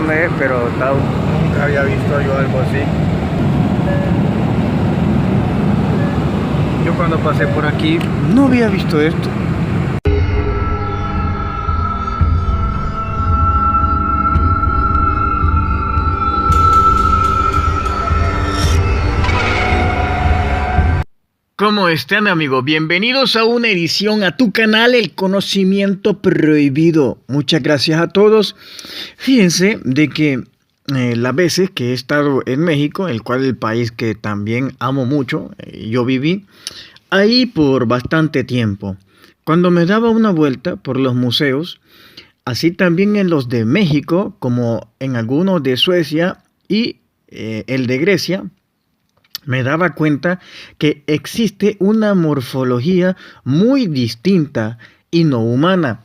dónde es, pero nunca había visto yo algo así. Yo cuando pasé por aquí no había visto esto. ¿Cómo están, amigos? Bienvenidos a una edición a tu canal El Conocimiento Prohibido. Muchas gracias a todos. Fíjense de que las veces que he estado en México, el cual es el país que también amo mucho, yo viví ahí por bastante tiempo. Cuando me daba una vuelta por los museos, así también en los de México, como en algunos de Suecia y el de Grecia, me daba cuenta que existe una morfología muy distinta y no humana.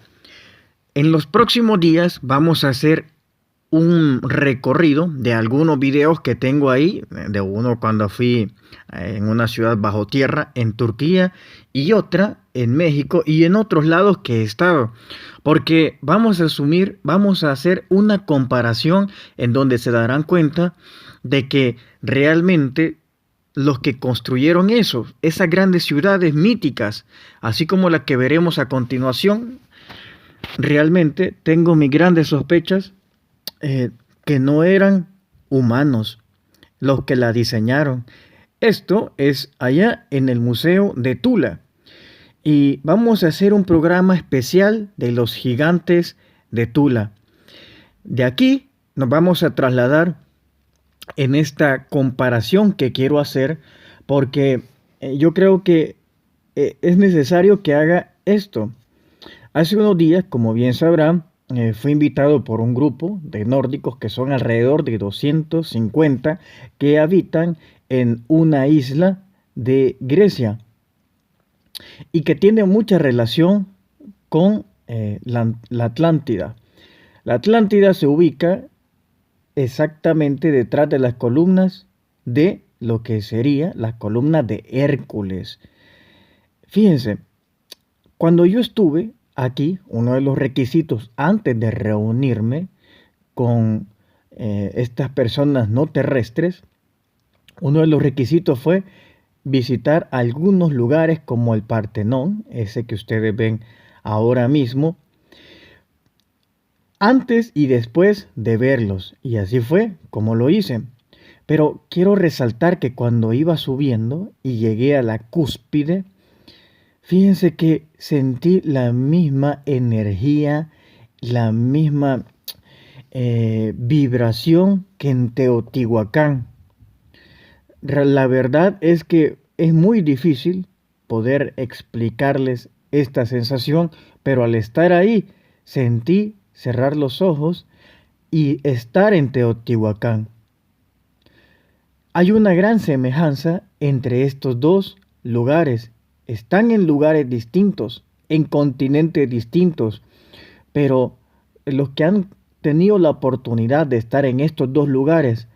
En los próximos días vamos a hacer un recorrido de algunos videos que tengo ahí, de uno cuando fui en una ciudad bajo tierra en Turquía y otra en México y en otros lados que he estado, porque vamos a hacer una comparación en donde se darán cuenta de que realmente los que construyeron esas grandes ciudades míticas, así como la que veremos a continuación, realmente tengo mis grandes sospechas que no eran humanos los que la diseñaron. Esto es allá en el Museo de Tula. Y vamos a hacer un programa especial de los gigantes de Tula. De aquí nos vamos a trasladar en esta comparación que quiero hacer, porque yo creo que es necesario que haga esto. Hace unos días, como bien sabrán, fui invitado por un grupo de nórdicos que son alrededor de 250 que habitan en una isla de Grecia y que tiene mucha relación con la Atlántida. La Atlántida se ubica exactamente detrás de las columnas de lo que sería las columnas de Hércules. Fíjense, cuando yo estuve aquí, uno de los requisitos antes de reunirme con estas personas no terrestres, uno de los requisitos fue visitar algunos lugares como el Partenón, ese que ustedes ven ahora mismo, antes y después de verlos. Y así fue como lo hice. Pero quiero resaltar que cuando iba subiendo y llegué a la cúspide, fíjense que sentí la misma energía, la misma vibración que en Teotihuacán. La verdad es que es muy difícil poder explicarles esta sensación, pero al estar ahí sentí cerrar los ojos y estar en Teotihuacán. Hay una gran semejanza entre estos dos lugares. Están en lugares distintos, en continentes distintos, pero los que han tenido la oportunidad de estar en estos dos lugares,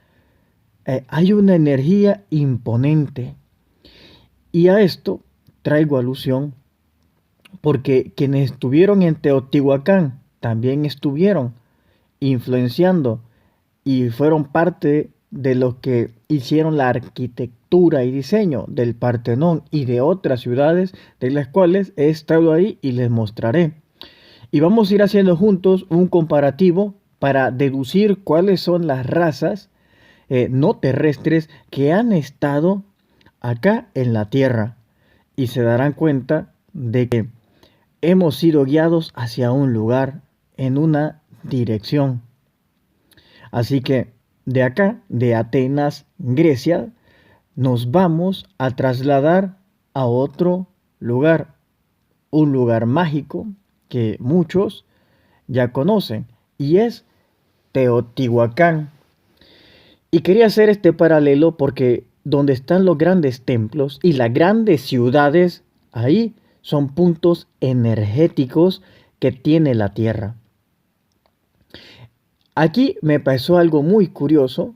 hay una energía imponente. Y a esto traigo alusión porque quienes estuvieron en Teotihuacán también estuvieron influenciando y fueron parte de los que hicieron la arquitectura y diseño del Partenón y de otras ciudades de las cuales he estado ahí y les mostraré. Y vamos a ir haciendo juntos un comparativo para deducir cuáles son las razas no terrestres que han estado acá en la Tierra. Y se darán cuenta de que hemos sido guiados hacia un lugar, en una dirección. Así que de acá, de Atenas, Grecia, nos vamos a trasladar a otro lugar, un lugar mágico que muchos ya conocen, y es Teotihuacán. Y quería hacer este paralelo porque donde están los grandes templos y las grandes ciudades, ahí son puntos energéticos que tiene la Tierra. Aquí me pasó algo muy curioso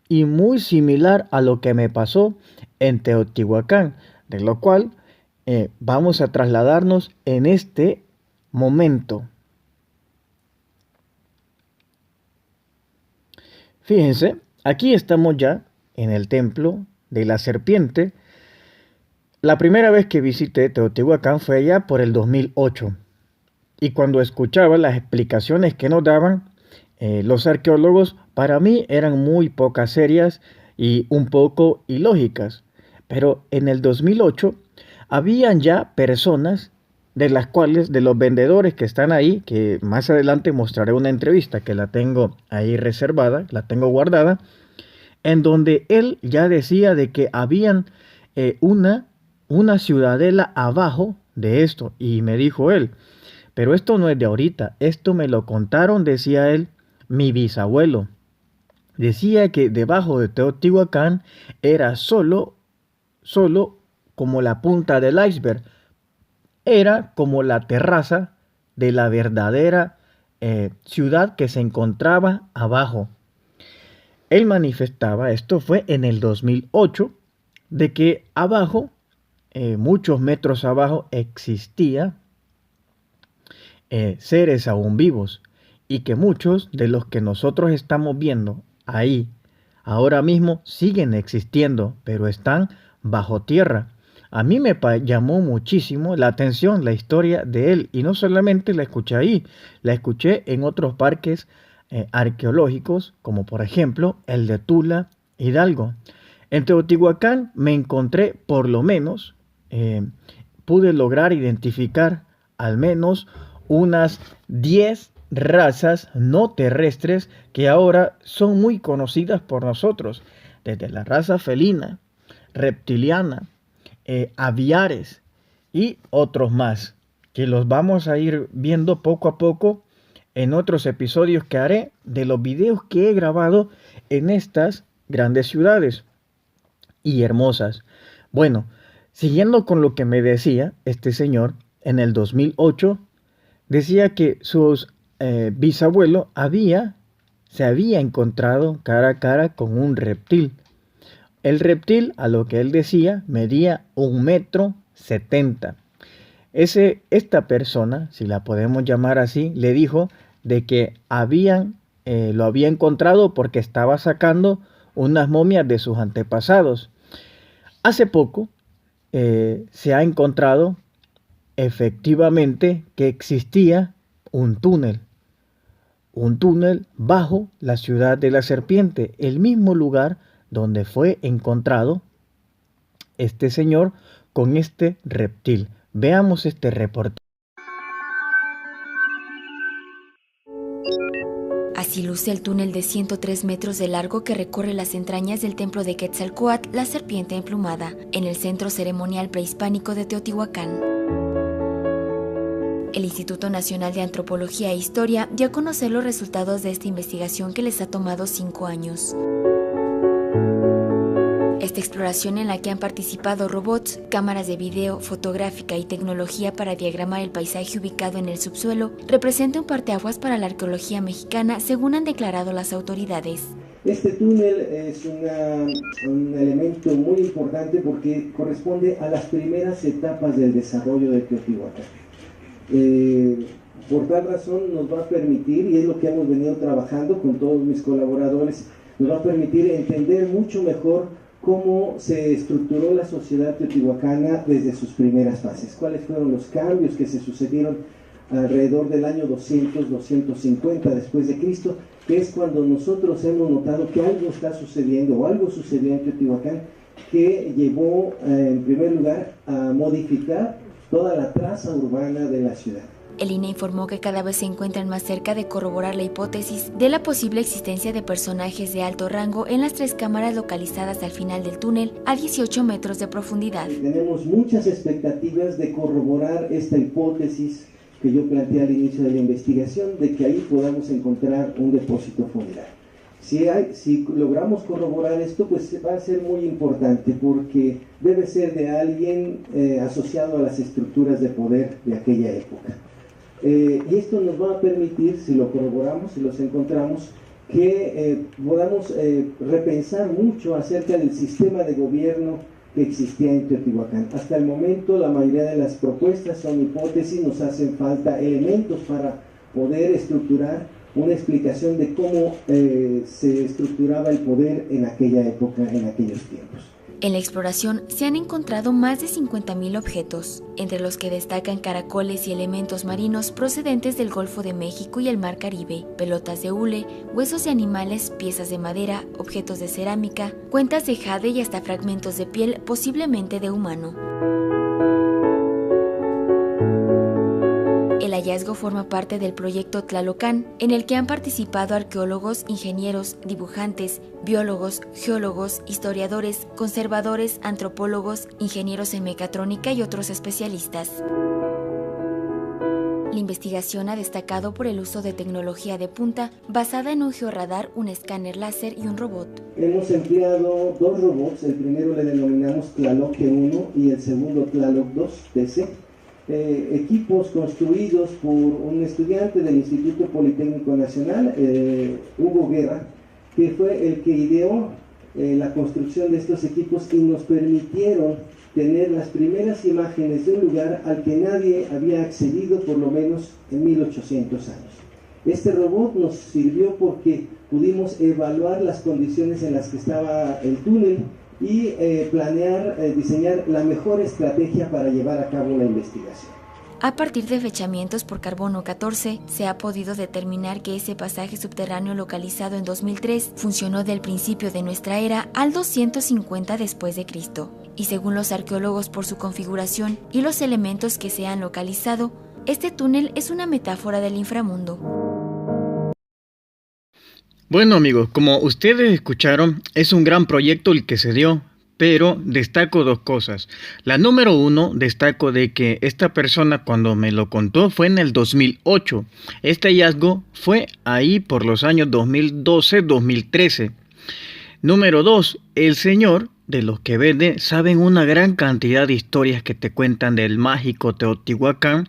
y muy similar a lo que me pasó en Teotihuacán, de lo cual vamos a trasladarnos en este momento. Fíjense, aquí estamos ya en el templo de la serpiente. La primera vez que visité Teotihuacán fue allá por el 2008. Y cuando escuchaba las explicaciones que nos daban los arqueólogos, para mí eran muy pocas serias y un poco ilógicas. Pero en el 2008 habían ya personas de las cuales, de los vendedores que están ahí, que más adelante mostraré una entrevista que la tengo ahí reservada, la tengo guardada, en donde él ya decía de que habían una ciudadela abajo de esto. Y me dijo él, pero esto no es de ahorita, esto me lo contaron, decía él, mi bisabuelo. Decía que debajo de Teotihuacán era solo como la punta del iceberg, era como la terraza de la verdadera ciudad que se encontraba abajo. Él manifestaba, esto fue en el 2008, de que abajo, muchos metros abajo, existía seres aún vivos y que muchos de los que nosotros estamos viendo ahí ahora mismo siguen existiendo, pero están bajo tierra. A mí me llamó muchísimo la atención la historia de él y no solamente la escuché ahí, la escuché en otros parques arqueológicos como por ejemplo el de Tula, Hidalgo. En Teotihuacán me encontré por lo menos, pude lograr identificar al menos unas 10 razas no terrestres que ahora son muy conocidas por nosotros, desde la raza felina, reptiliana, aviares y otros más, que los vamos a ir viendo poco a poco en otros episodios que haré de los videos que he grabado en estas grandes ciudades y hermosas. Bueno, siguiendo con lo que me decía este señor, en el 2008 decía que sus bisabuelo se había encontrado cara a cara con un reptil. El reptil, a lo que él decía, medía 1,70 m. Esta persona, si la podemos llamar así, le dijo de que lo había encontrado porque estaba sacando unas momias de sus antepasados. Hace poco se ha encontrado efectivamente que existía un túnel bajo la ciudad de la serpiente, el mismo lugar donde fue encontrado este señor con este reptil. Veamos este reporte. Así luce el túnel de 103 metros de largo que recorre las entrañas del templo de Quetzalcóatl, la serpiente emplumada, en el centro ceremonial prehispánico de Teotihuacán. El Instituto Nacional de Antropología e Historia dio a conocer los resultados de esta investigación que les ha tomado 5 años. Esta exploración, en la que han participado robots, cámaras de video, fotográfica y tecnología para diagramar el paisaje ubicado en el subsuelo, representa un parteaguas para la arqueología mexicana, según han declarado las autoridades. Este túnel es un elemento muy importante porque corresponde a las primeras etapas del desarrollo de Teotihuacán. Por tal razón nos va a permitir, y es lo que hemos venido trabajando con todos mis colaboradores, nos va a permitir entender mucho mejor cómo se estructuró la sociedad teotihuacana desde sus primeras fases, cuáles fueron los cambios que se sucedieron alrededor del año 200-250 después de Cristo, que es cuando nosotros hemos notado que algo está sucediendo o algo sucedió en Teotihuacán que llevó en primer lugar a modificar toda la traza urbana de la ciudad. El INE informó que cada vez se encuentran más cerca de corroborar la hipótesis de la posible existencia de personajes de alto rango en las 3 cámaras localizadas al final del túnel a 18 metros de profundidad. Tenemos muchas expectativas de corroborar esta hipótesis que yo planteé al inicio de la investigación, de que ahí podamos encontrar un depósito funerario. Si logramos corroborar esto, pues va a ser muy importante porque debe ser de alguien asociado a las estructuras de poder de aquella época. Y esto nos va a permitir, si lo corroboramos, si los encontramos, que podamos repensar mucho acerca del sistema de gobierno que existía en Teotihuacán. Hasta el momento la mayoría de las propuestas son hipótesis, nos hacen falta elementos para poder estructurar una explicación de cómo se estructuraba el poder en aquella época, en aquellos tiempos. En la exploración se han encontrado más de 50.000 objetos, entre los que destacan caracoles y elementos marinos procedentes del Golfo de México y el Mar Caribe, pelotas de hule, huesos de animales, piezas de madera, objetos de cerámica, cuentas de jade y hasta fragmentos de piel, posiblemente de humano. El hallazgo forma parte del proyecto Tlalocán, en el que han participado arqueólogos, ingenieros, dibujantes, biólogos, geólogos, historiadores, conservadores, antropólogos, ingenieros en mecatrónica y otros especialistas. La investigación ha destacado por el uso de tecnología de punta basada en un georradar, un escáner láser y un robot. Hemos empleado 2 robots, el primero le denominamos Tlaloc T1 y el segundo Tlaloc 2 TC. Equipos construidos por un estudiante del Instituto Politécnico Nacional, Hugo Guerra, que fue el que ideó la construcción de estos equipos y nos permitieron tener las primeras imágenes de un lugar al que nadie había accedido por lo menos en 1800 años. Este robot nos sirvió porque pudimos evaluar las condiciones en las que estaba el túnel y planear, diseñar la mejor estrategia para llevar a cabo la investigación. A partir de fechamientos por carbono 14, se ha podido determinar que ese pasaje subterráneo localizado en 2003 funcionó del principio de nuestra era al 250 después de Cristo. Y según los arqueólogos, por su configuración y los elementos que se han localizado, este túnel es una metáfora del inframundo. Bueno amigos, como ustedes escucharon, es un gran proyecto el que se dio, pero destaco 2 cosas. La número 1, destaco de que esta persona cuando me lo contó fue en el 2008. Este hallazgo fue ahí por los años 2012-2013. Número 2, el señor de los que vende saben una gran cantidad de historias que te cuentan del mágico Teotihuacán,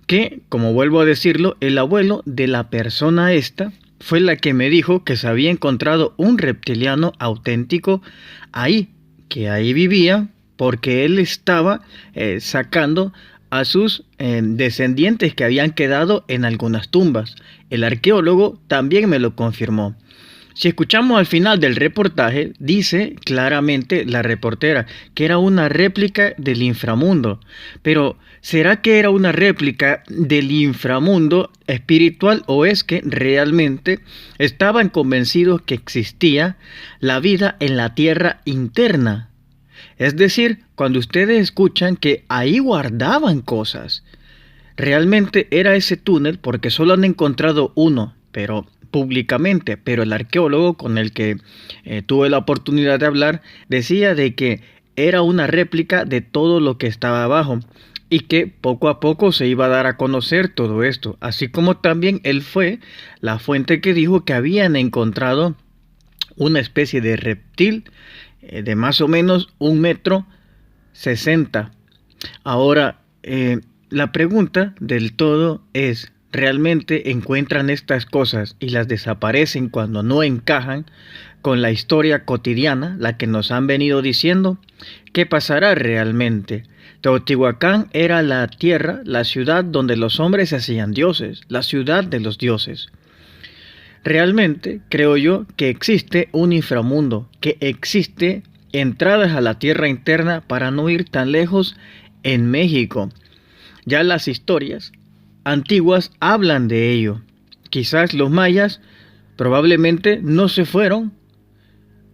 que, como vuelvo a decirlo, el abuelo de la persona esta fue la que me dijo que se había encontrado un reptiliano auténtico ahí, que ahí vivía, porque él estaba sacando a sus descendientes que habían quedado en algunas tumbas. El arqueólogo también me lo confirmó. Si escuchamos al final del reportaje, dice claramente la reportera que era una réplica del inframundo. Pero, ¿será que era una réplica del inframundo espiritual o es que realmente estaban convencidos que existía la vida en la tierra interna? Es decir, cuando ustedes escuchan que ahí guardaban cosas, realmente era ese túnel porque solo han encontrado uno, pero públicamente, pero el arqueólogo con el que tuve la oportunidad de hablar decía de que era una réplica de todo lo que estaba abajo y que poco a poco se iba a dar a conocer todo esto, así como también él fue la fuente que dijo que habían encontrado una especie de reptil de más o menos 1,60 m. Ahora, la pregunta del todo es, ¿realmente encuentran estas cosas y las desaparecen cuando no encajan con la historia cotidiana, la que nos han venido diciendo? ¿Qué pasará realmente? Teotihuacán era la tierra, la ciudad donde los hombres se hacían dioses, la ciudad de los dioses. Realmente creo yo que existe un inframundo, que existe entradas a la tierra interna para no ir tan lejos en México. Ya las historias antiguas hablan de ello. Quizás los mayas probablemente no se fueron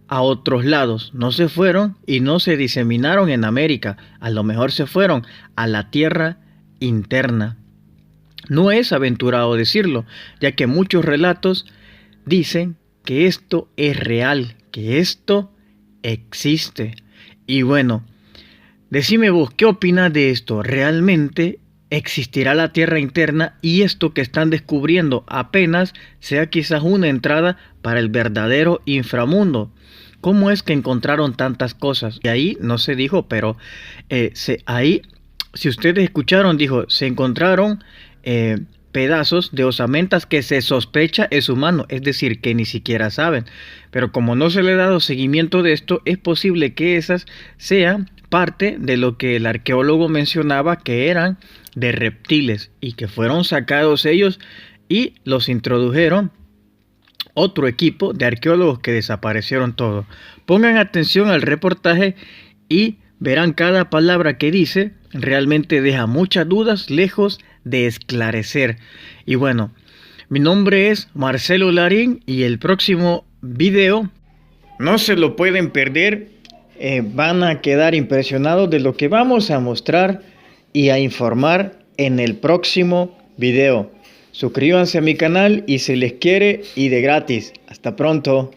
a otros lados, no se fueron y no se diseminaron en América, a lo mejor se fueron a la tierra interna. No es aventurado decirlo, ya que muchos relatos dicen que esto es real, que esto existe. Y bueno, decime vos, ¿qué opinas de esto? ¿Realmente existirá la tierra interna y esto que están descubriendo apenas sea quizás una entrada para el verdadero inframundo? ¿Cómo es que encontraron tantas cosas? Y ahí no se dijo, pero ahí, si ustedes escucharon, dijo, se encontraron pedazos de osamentas que se sospecha es humano, es decir, que ni siquiera saben. Pero como no se le ha dado seguimiento de esto, es posible que esas sean parte de lo que el arqueólogo mencionaba que eran de reptiles y que fueron sacados ellos y los introdujeron otro equipo de arqueólogos que desaparecieron todos. Pongan atención al reportaje y verán cada palabra que dice. Realmente deja muchas dudas lejos de esclarecer. Y bueno, mi nombre es Marcelo Larín y el próximo video no se lo pueden perder. Van a quedar impresionados de lo que vamos a mostrar y a informar en el próximo video. Suscríbanse a mi canal y si les quiere y de gratis. Hasta pronto.